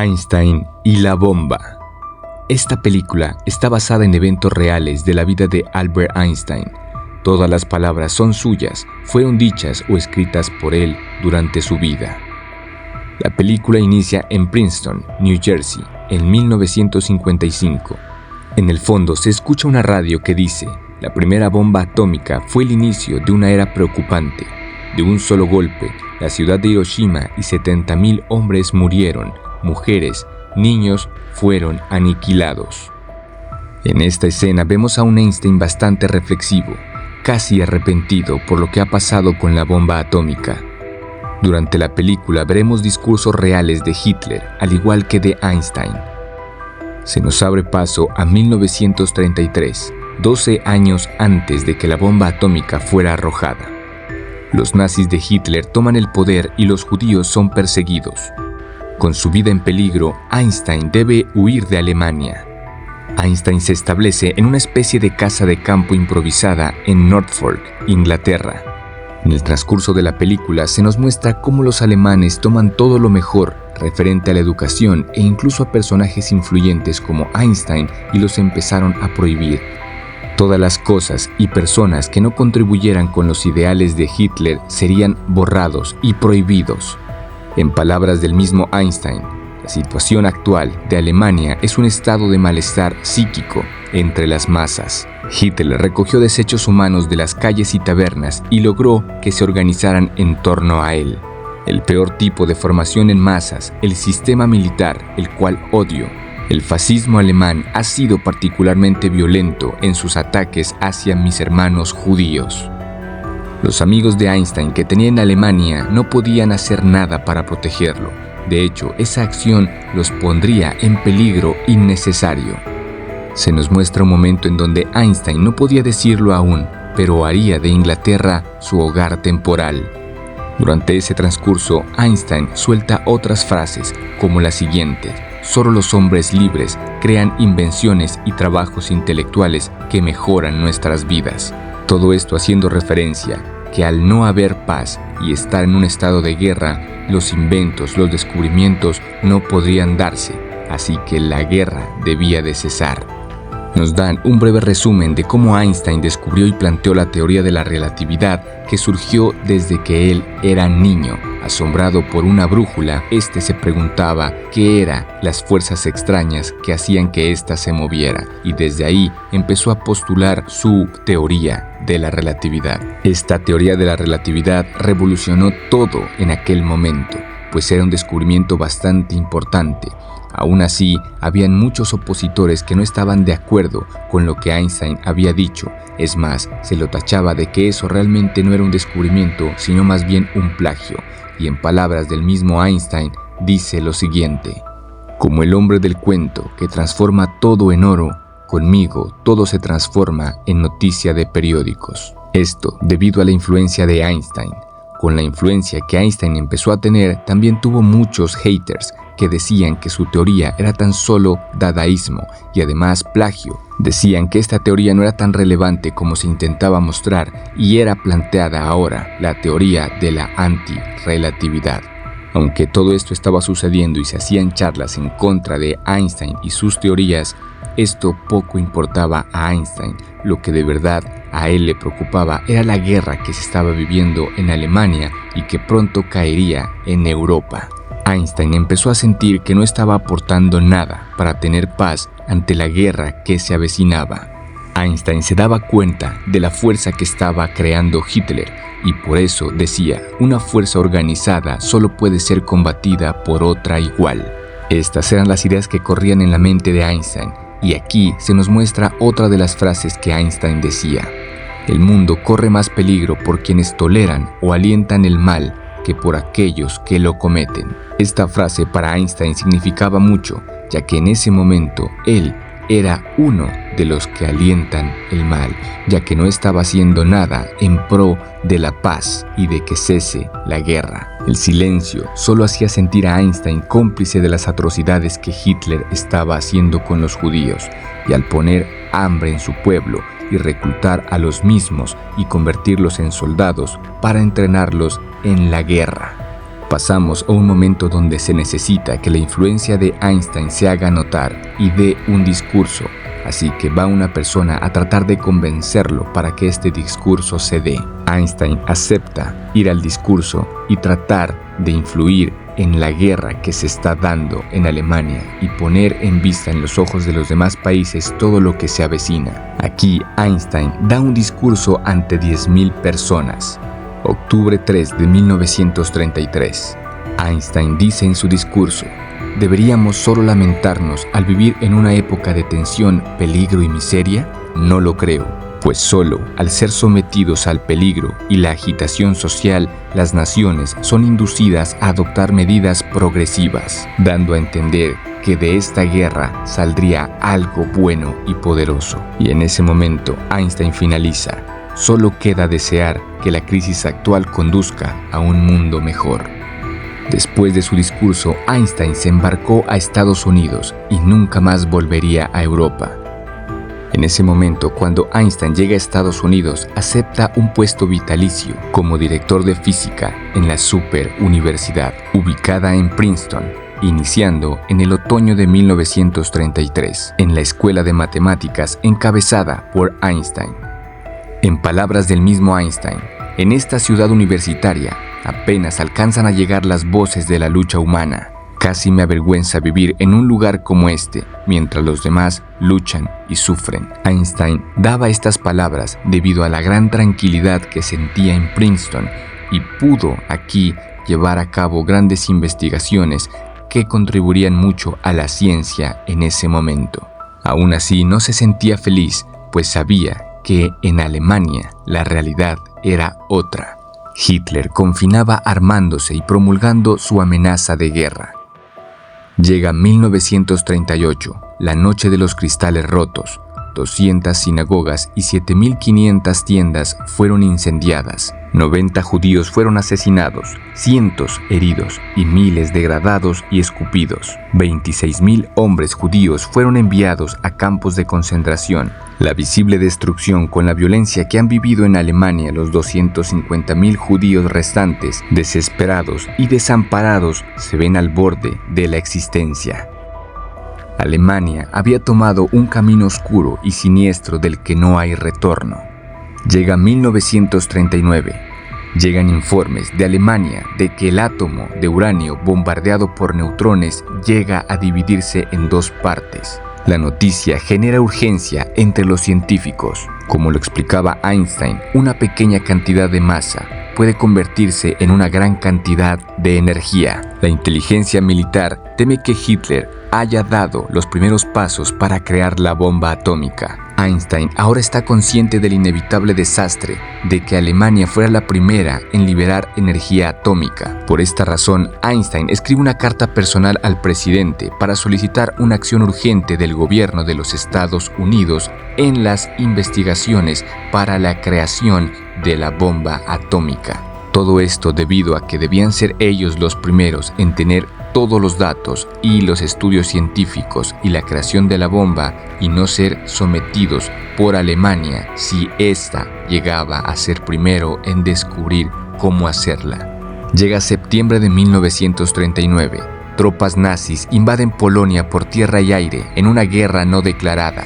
Einstein y la bomba. Esta película está basada en eventos reales de la vida de Albert Einstein. Todas las palabras son suyas, fueron dichas o escritas por él durante su vida. La película inicia en Princeton, New Jersey, en 1955. En el fondo se escucha una radio que dice: la primera bomba atómica fue el inicio de una era preocupante. De un solo golpe, la ciudad de Hiroshima y 70,000 hombres murieron, mujeres, niños fueron aniquilados. En esta escena vemos a un Einstein bastante reflexivo, casi arrepentido por lo que ha pasado con la bomba atómica. Durante la película veremos discursos reales de Hitler, al igual que de Einstein. Se nos abre paso a 1933, 12 años antes de que la bomba atómica fuera arrojada. Los nazis de Hitler toman el poder y los judíos son perseguidos. Con su vida en peligro, Einstein debe huir de Alemania. Einstein se establece en una especie de casa de campo improvisada en Norfolk, Inglaterra. En el transcurso de la película se nos muestra cómo los alemanes toman todo lo mejor referente a la educación e incluso a personajes influyentes como Einstein y los empezaron a prohibir. Todas las cosas y personas que no contribuyeran con los ideales de Hitler serían borrados y prohibidos. En palabras del mismo Einstein, la situación actual de Alemania es un estado de malestar psíquico entre las masas. Hitler recogió desechos humanos de las calles y tabernas y logró que se organizaran en torno a él. El peor tipo de formación en masas, el sistema militar, el cual odio. El fascismo alemán ha sido particularmente violento en sus ataques hacia mis hermanos judíos. Los amigos de Einstein que tenía en Alemania no podían hacer nada para protegerlo. De hecho, esa acción los pondría en peligro innecesario. Se nos muestra un momento en donde Einstein no podía decirlo aún, pero haría de Inglaterra su hogar temporal. Durante ese transcurso, Einstein suelta otras frases, como la siguiente: solo los hombres libres crean invenciones y trabajos intelectuales que mejoran nuestras vidas. Todo esto haciendo referencia que al no haber paz y estar en un estado de guerra, los inventos, los descubrimientos no podrían darse, así que la guerra debía de cesar. Nos dan un breve resumen de cómo Einstein descubrió y planteó la teoría de la relatividad que surgió desde que él era niño. Asombrado por una brújula, se preguntaba qué eran las fuerzas extrañas que hacían que ésta se moviera, y desde ahí empezó a postular su teoría de la relatividad. Esta teoría de la relatividad revolucionó todo en aquel momento, pues era un descubrimiento bastante importante. Aún así, habían muchos opositores que no estaban de acuerdo con lo que Einstein había dicho. Es más, se lo tachaba de que eso realmente no era un descubrimiento, sino más bien un plagio. Y en palabras del mismo Einstein, dice lo siguiente: como el hombre del cuento que transforma todo en oro, conmigo todo se transforma en noticia de periódicos. Esto debido a la influencia de Einstein. Con la influencia que Einstein empezó a tener, también tuvo muchos haters que decían que su teoría era tan solo dadaísmo y además plagio. Decían que esta teoría no era tan relevante como se intentaba mostrar y era planteada ahora la teoría de la antirrelatividad. Aunque todo esto estaba sucediendo y se hacían charlas en contra de Einstein y sus teorías, esto poco importaba a Einstein. Lo que de verdad a él le preocupaba era la guerra que se estaba viviendo en Alemania y que pronto caería en Europa. Einstein empezó a sentir que no estaba aportando nada para tener paz ante la guerra que se avecinaba. Einstein se daba cuenta de la fuerza que estaba creando Hitler y por eso decía: una fuerza organizada solo puede ser combatida por otra igual. Estas eran las ideas que corrían en la mente de Einstein, y aquí se nos muestra otra de las frases que Einstein decía: el mundo corre más peligro por quienes toleran o alientan el mal que por aquellos que lo cometen. Esta frase para Einstein significaba mucho, ya que en ese momento él era uno de los que alientan el mal, ya que no estaba haciendo nada en pro de la paz y de que cese la guerra. El silencio solo hacía sentir a Einstein cómplice de las atrocidades que Hitler estaba haciendo con los judíos, y al poner hambre en su pueblo y reclutar a los mismos y convertirlos en soldados para entrenarlos en la guerra. Pasamos a un momento donde se necesita que la influencia de Einstein se haga notar y dé un discurso, así que va una persona a tratar de convencerlo para que este discurso se dé. Einstein acepta ir al discurso y tratar de influir en la guerra que se está dando en Alemania y poner en vista en los ojos de los demás países todo lo que se avecina. Aquí Einstein da un discurso ante 10.000 personas. Octubre 3 de 1933. Einstein dice en su discurso: ¿deberíamos solo lamentarnos al vivir en una época de tensión, peligro y miseria? No lo creo, pues solo al ser sometidos al peligro y la agitación social, las naciones son inducidas a adoptar medidas progresivas, dando a entender que de esta guerra saldría algo bueno y poderoso. Y en ese momento Einstein finaliza: solo queda desear que la crisis actual conduzca a un mundo mejor. Después de su discurso, Einstein se embarcó a Estados Unidos y nunca más volvería a Europa. En ese momento, cuando Einstein llega a Estados Unidos, acepta un puesto vitalicio como director de física en la Super Universidad, ubicada en Princeton, iniciando en el otoño de 1933, en la Escuela de Matemáticas encabezada por Einstein. En palabras del mismo Einstein, en esta ciudad universitaria apenas alcanzan a llegar las voces de la lucha humana. Casi me avergüenza vivir en un lugar como este, mientras los demás luchan y sufren. Einstein daba estas palabras debido a la gran tranquilidad que sentía en Princeton y pudo aquí llevar a cabo grandes investigaciones que contribuirían mucho a la ciencia en ese momento. Aún así, no se sentía feliz, pues sabía que en Alemania la realidad era otra. Hitler continuaba armándose y promulgando su amenaza de guerra. Llega 1938, la noche de los cristales rotos. 200 sinagogas y 7.500 tiendas fueron incendiadas. 90 judíos fueron asesinados, cientos heridos y miles degradados y escupidos. 26.000 hombres judíos fueron enviados a campos de concentración. La visible destrucción con la violencia que han vivido en Alemania los 250.000 judíos restantes, desesperados y desamparados, se ven al borde de la existencia. Alemania había tomado un camino oscuro y siniestro del que no hay retorno. Llega 1939. Llegan informes de Alemania de que el átomo de uranio bombardeado por neutrones llega a dividirse en dos partes. La noticia genera urgencia entre los científicos. Como lo explicaba Einstein, una pequeña cantidad de masa puede convertirse en una gran cantidad de energía. La inteligencia militar teme que Hitler haya dado los primeros pasos para crear la bomba atómica. Einstein ahora está consciente del inevitable desastre de que Alemania fuera la primera en liberar energía atómica. Por esta razón, Einstein escribe una carta personal al presidente para solicitar una acción urgente del gobierno de los Estados Unidos en las investigaciones para la creación de la bomba atómica. Todo esto debido a que debían ser ellos los primeros en tener todos los datos y los estudios científicos y la creación de la bomba y no ser sometidos por Alemania si ésta llegaba a ser primero en descubrir cómo hacerla. Llega septiembre de 1939. Tropas nazis invaden Polonia por tierra y aire en una guerra no declarada.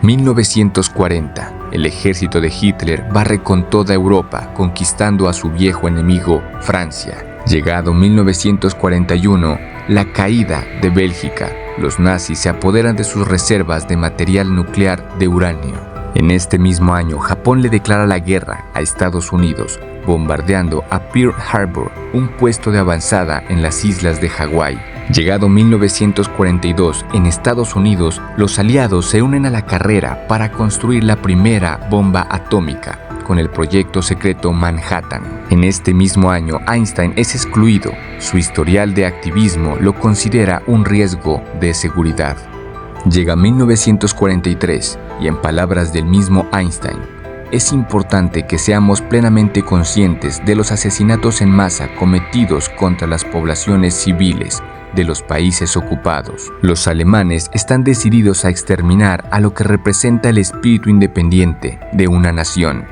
1940. El ejército de Hitler barre con toda Europa, conquistando a su viejo enemigo, Francia. Llegado 1941, la caída de Bélgica, los nazis se apoderan de sus reservas de material nuclear de uranio. En este mismo año, Japón le declara la guerra a Estados Unidos, bombardeando a Pearl Harbor, un puesto de avanzada en las islas de Hawái. Llegado 1942, en Estados Unidos, los aliados se unen a la carrera para construir la primera bomba atómica, con el proyecto secreto Manhattan. En este mismo año, Einstein es excluido. Su historial de activismo lo considera un riesgo de seguridad. Llega 1943, y en palabras del mismo Einstein, es importante que seamos plenamente conscientes de los asesinatos en masa cometidos contra las poblaciones civiles de los países ocupados. Los alemanes están decididos a exterminar a lo que representa el espíritu independiente de una nación.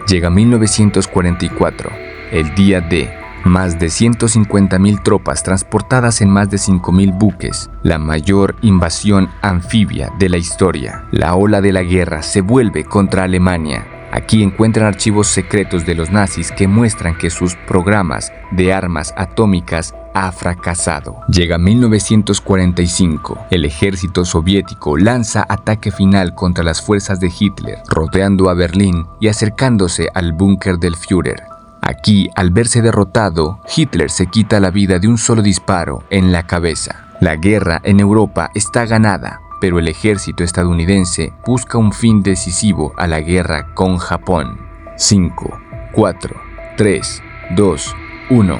Llega 1944. El día D. Más de 150.000 tropas transportadas en más de 5.000 buques, la mayor invasión anfibia de la historia. La ola de la guerra se vuelve contra Alemania. Aquí encuentran archivos secretos de los nazis que muestran que sus programas de armas atómicas ha fracasado. Llega 1945. El ejército soviético lanza ataque final contra las fuerzas de Hitler, rodeando a Berlín y acercándose al búnker del Führer. Aquí, al verse derrotado, Hitler se quita la vida de un solo disparo en la cabeza. La guerra en Europa está ganada, pero el ejército estadounidense busca un fin decisivo a la guerra con Japón. 5, 4, 3, 2, 1.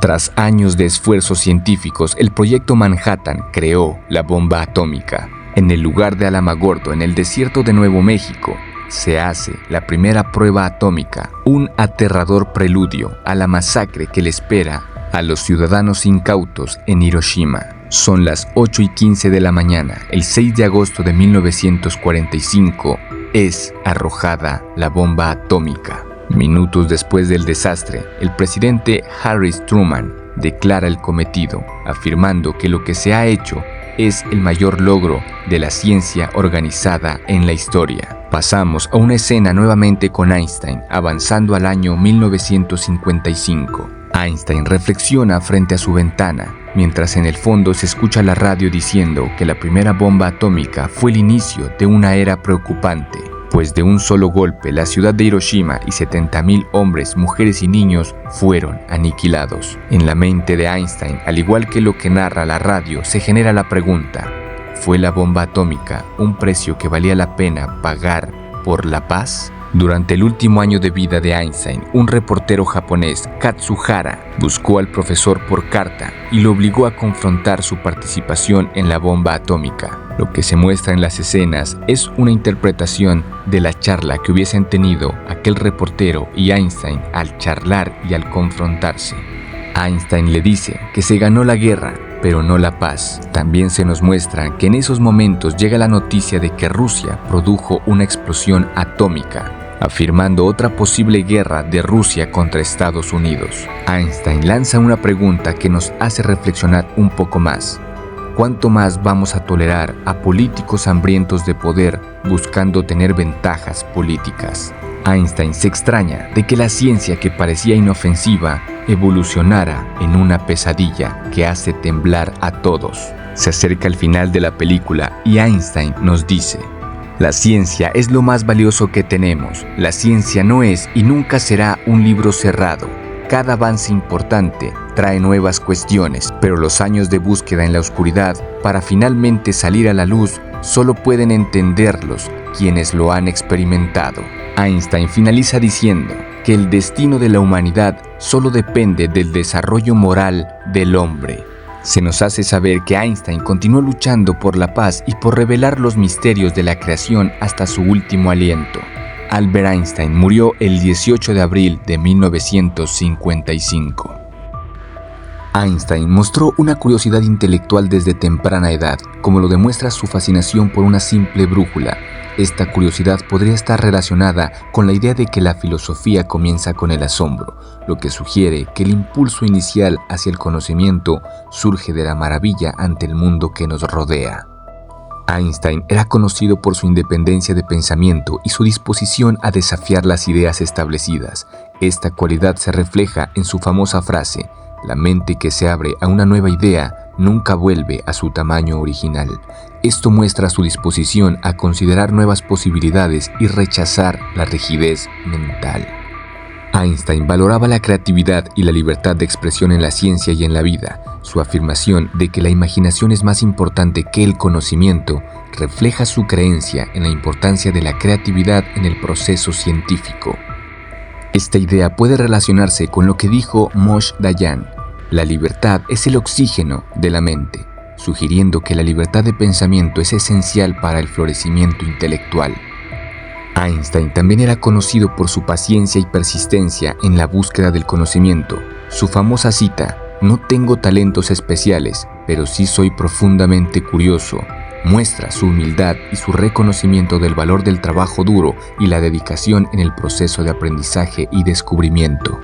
Tras años de esfuerzos científicos, el Proyecto Manhattan creó la bomba atómica. En el lugar de Alamogordo, en el desierto de Nuevo México, se hace la primera prueba atómica, un aterrador preludio a la masacre que le espera a los ciudadanos incautos en Hiroshima. Son las 8:15 de la mañana, el 6 de agosto de 1945, es arrojada la bomba atómica. Minutos después del desastre, el presidente Harry Truman declara el cometido, afirmando que lo que se ha hecho es el mayor logro de la ciencia organizada en la historia. Pasamos a una escena nuevamente con Einstein, avanzando al año 1955. Einstein reflexiona frente a su ventana, mientras en el fondo se escucha la radio diciendo que la primera bomba atómica fue el inicio de una era preocupante, pues de un solo golpe la ciudad de Hiroshima y 70.000 hombres, mujeres y niños fueron aniquilados. En la mente de Einstein, al igual que lo que narra la radio, se genera la pregunta: ¿fue la bomba atómica un precio que valía la pena pagar por la paz? Durante el último año de vida de Einstein, un reportero japonés, Katsuhara, buscó al profesor por carta y lo obligó a confrontar su participación en la bomba atómica. Lo que se muestra en las escenas es una interpretación de la charla que hubiesen tenido aquel reportero y Einstein al charlar y al confrontarse. Einstein le dice que se ganó la guerra, pero no la paz. También se nos muestra que en esos momentos llega la noticia de que Rusia produjo una explosión atómica, afirmando otra posible guerra de Rusia contra Estados Unidos. Einstein lanza una pregunta que nos hace reflexionar un poco más. ¿Cuánto más vamos a tolerar a políticos hambrientos de poder buscando tener ventajas políticas? Einstein se extraña de que la ciencia que parecía inofensiva evolucionara en una pesadilla que hace temblar a todos. Se acerca el final de la película y Einstein nos dice: la ciencia es lo más valioso que tenemos. La ciencia no es y nunca será un libro cerrado. Cada avance importante trae nuevas cuestiones, pero los años de búsqueda en la oscuridad para finalmente salir a la luz solo pueden entenderlos quienes lo han experimentado. Einstein finaliza diciendo que el destino de la humanidad solo depende del desarrollo moral del hombre. Se nos hace saber que Einstein continuó luchando por la paz y por revelar los misterios de la creación hasta su último aliento. Albert Einstein murió el 18 de abril de 1955. Einstein mostró una curiosidad intelectual desde temprana edad, como lo demuestra su fascinación por una simple brújula. Esta curiosidad podría estar relacionada con la idea de que la filosofía comienza con el asombro, lo que sugiere que el impulso inicial hacia el conocimiento surge de la maravilla ante el mundo que nos rodea. Einstein era conocido por su independencia de pensamiento y su disposición a desafiar las ideas establecidas. Esta cualidad se refleja en su famosa frase: la mente que se abre a una nueva idea nunca vuelve a su tamaño original. Esto muestra su disposición a considerar nuevas posibilidades y rechazar la rigidez mental. Einstein valoraba la creatividad y la libertad de expresión en la ciencia y en la vida. Su afirmación de que la imaginación es más importante que el conocimiento refleja su creencia en la importancia de la creatividad en el proceso científico. Esta idea puede relacionarse con lo que dijo Moshe Dayan: la libertad es el oxígeno de la mente, sugiriendo que la libertad de pensamiento es esencial para el florecimiento intelectual. Einstein también era conocido por su paciencia y persistencia en la búsqueda del conocimiento. Su famosa cita: no tengo talentos especiales, pero sí soy profundamente curioso, muestra su humildad y su reconocimiento del valor del trabajo duro y la dedicación en el proceso de aprendizaje y descubrimiento.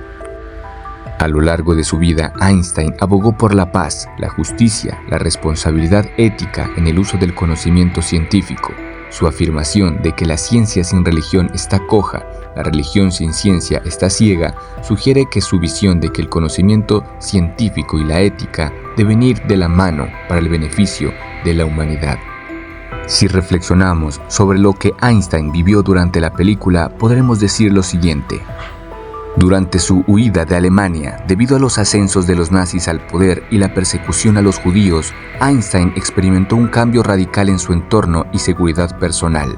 A lo largo de su vida, Einstein abogó por la paz, la justicia, la responsabilidad ética en el uso del conocimiento científico. Su afirmación de que la ciencia sin religión está coja, la religión sin ciencia está ciega, sugiere que su visión de que el conocimiento científico y la ética deben ir de la mano para el beneficio de la humanidad. Si reflexionamos sobre lo que Einstein vivió durante la película, podremos decir lo siguiente. Durante su huida de Alemania, debido a los ascensos de los nazis al poder y la persecución a los judíos, Einstein experimentó un cambio radical en su entorno y seguridad personal.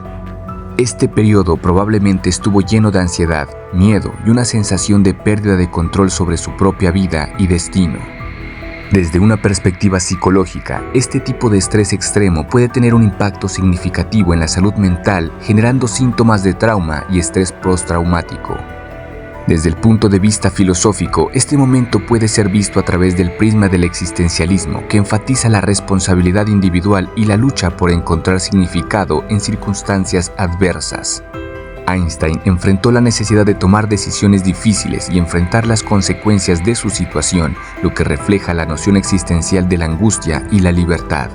Este periodo probablemente estuvo lleno de ansiedad, miedo y una sensación de pérdida de control sobre su propia vida y destino. Desde una perspectiva psicológica, este tipo de estrés extremo puede tener un impacto significativo en la salud mental, generando síntomas de trauma y estrés postraumático. Desde el punto de vista filosófico, este momento puede ser visto a través del prisma del existencialismo, que enfatiza la responsabilidad individual y la lucha por encontrar significado en circunstancias adversas. Einstein enfrentó la necesidad de tomar decisiones difíciles y enfrentar las consecuencias de su situación, lo que refleja la noción existencial de la angustia y la libertad.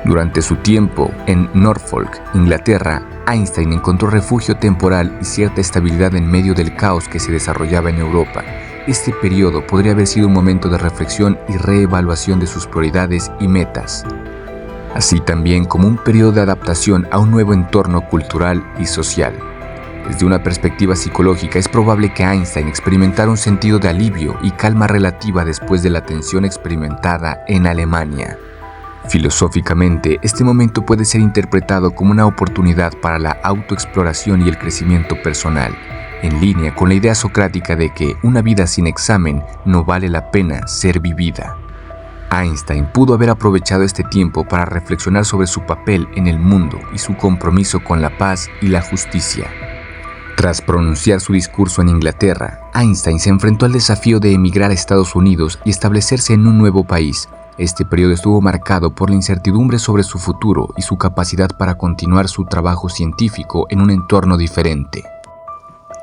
Durante su tiempo en Norfolk, Inglaterra, Einstein encontró refugio temporal y cierta estabilidad en medio del caos que se desarrollaba en Europa. Este periodo podría haber sido un momento de reflexión y reevaluación de sus prioridades y metas, así también como un periodo de adaptación a un nuevo entorno cultural y social. Desde una perspectiva psicológica, es probable que Einstein experimentara un sentido de alivio y calma relativa después de la tensión experimentada en Alemania. Filosóficamente, este momento puede ser interpretado como una oportunidad para la autoexploración y el crecimiento personal, en línea con la idea socrática de que una vida sin examen no vale la pena ser vivida. Einstein pudo haber aprovechado este tiempo para reflexionar sobre su papel en el mundo y su compromiso con la paz y la justicia. Tras pronunciar su discurso en Inglaterra, Einstein se enfrentó al desafío de emigrar a Estados Unidos y establecerse en un nuevo país. Este periodo estuvo marcado por la incertidumbre sobre su futuro y su capacidad para continuar su trabajo científico en un entorno diferente.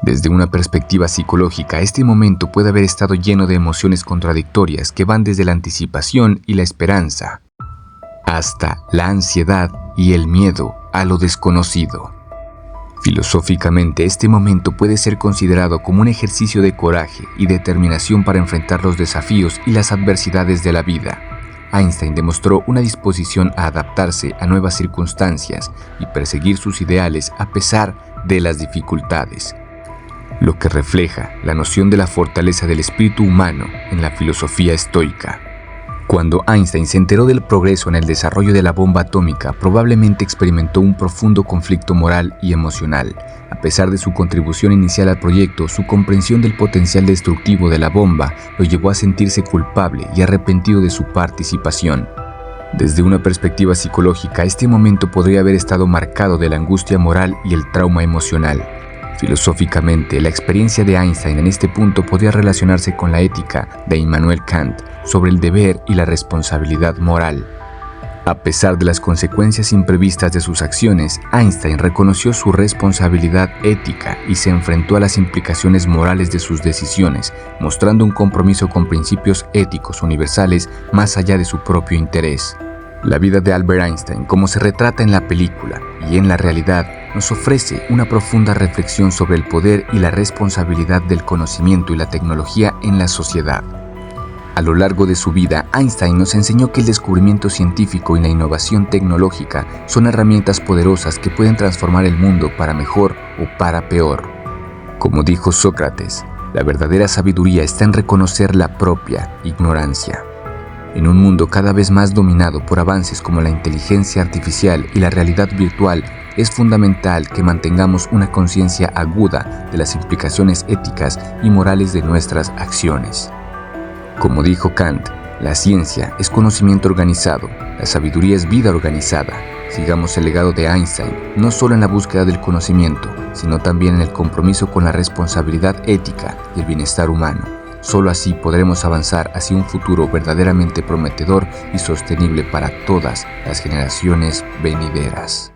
Desde una perspectiva psicológica, este momento puede haber estado lleno de emociones contradictorias que van desde la anticipación y la esperanza, hasta la ansiedad y el miedo a lo desconocido. Filosóficamente, este momento puede ser considerado como un ejercicio de coraje y determinación para enfrentar los desafíos y las adversidades de la vida. Einstein demostró una disposición a adaptarse a nuevas circunstancias y perseguir sus ideales a pesar de las dificultades, lo que refleja la noción de la fortaleza del espíritu humano en la filosofía estoica. Cuando Einstein se enteró del progreso en el desarrollo de la bomba atómica, probablemente experimentó un profundo conflicto moral y emocional. A pesar de su contribución inicial al proyecto, su comprensión del potencial destructivo de la bomba lo llevó a sentirse culpable y arrepentido de su participación. Desde una perspectiva psicológica, este momento podría haber estado marcado de la angustia moral y el trauma emocional. Filosóficamente, la experiencia de Einstein en este punto podría relacionarse con la ética de Immanuel Kant sobre el deber y la responsabilidad moral. A pesar de las consecuencias imprevistas de sus acciones, Einstein reconoció su responsabilidad ética y se enfrentó a las implicaciones morales de sus decisiones, mostrando un compromiso con principios éticos universales más allá de su propio interés. La vida de Albert Einstein, como se retrata en la película y en la realidad, nos ofrece una profunda reflexión sobre el poder y la responsabilidad del conocimiento y la tecnología en la sociedad. A lo largo de su vida, Einstein nos enseñó que el descubrimiento científico y la innovación tecnológica son herramientas poderosas que pueden transformar el mundo para mejor o para peor. Como dijo Sócrates, la verdadera sabiduría está en reconocer la propia ignorancia. En un mundo cada vez más dominado por avances como la inteligencia artificial y la realidad virtual, es fundamental que mantengamos una conciencia aguda de las implicaciones éticas y morales de nuestras acciones. Como dijo Kant, la ciencia es conocimiento organizado, la sabiduría es vida organizada. Sigamos el legado de Einstein, no solo en la búsqueda del conocimiento, sino también en el compromiso con la responsabilidad ética y el bienestar humano. Solo así podremos avanzar hacia un futuro verdaderamente prometedor y sostenible para todas las generaciones venideras.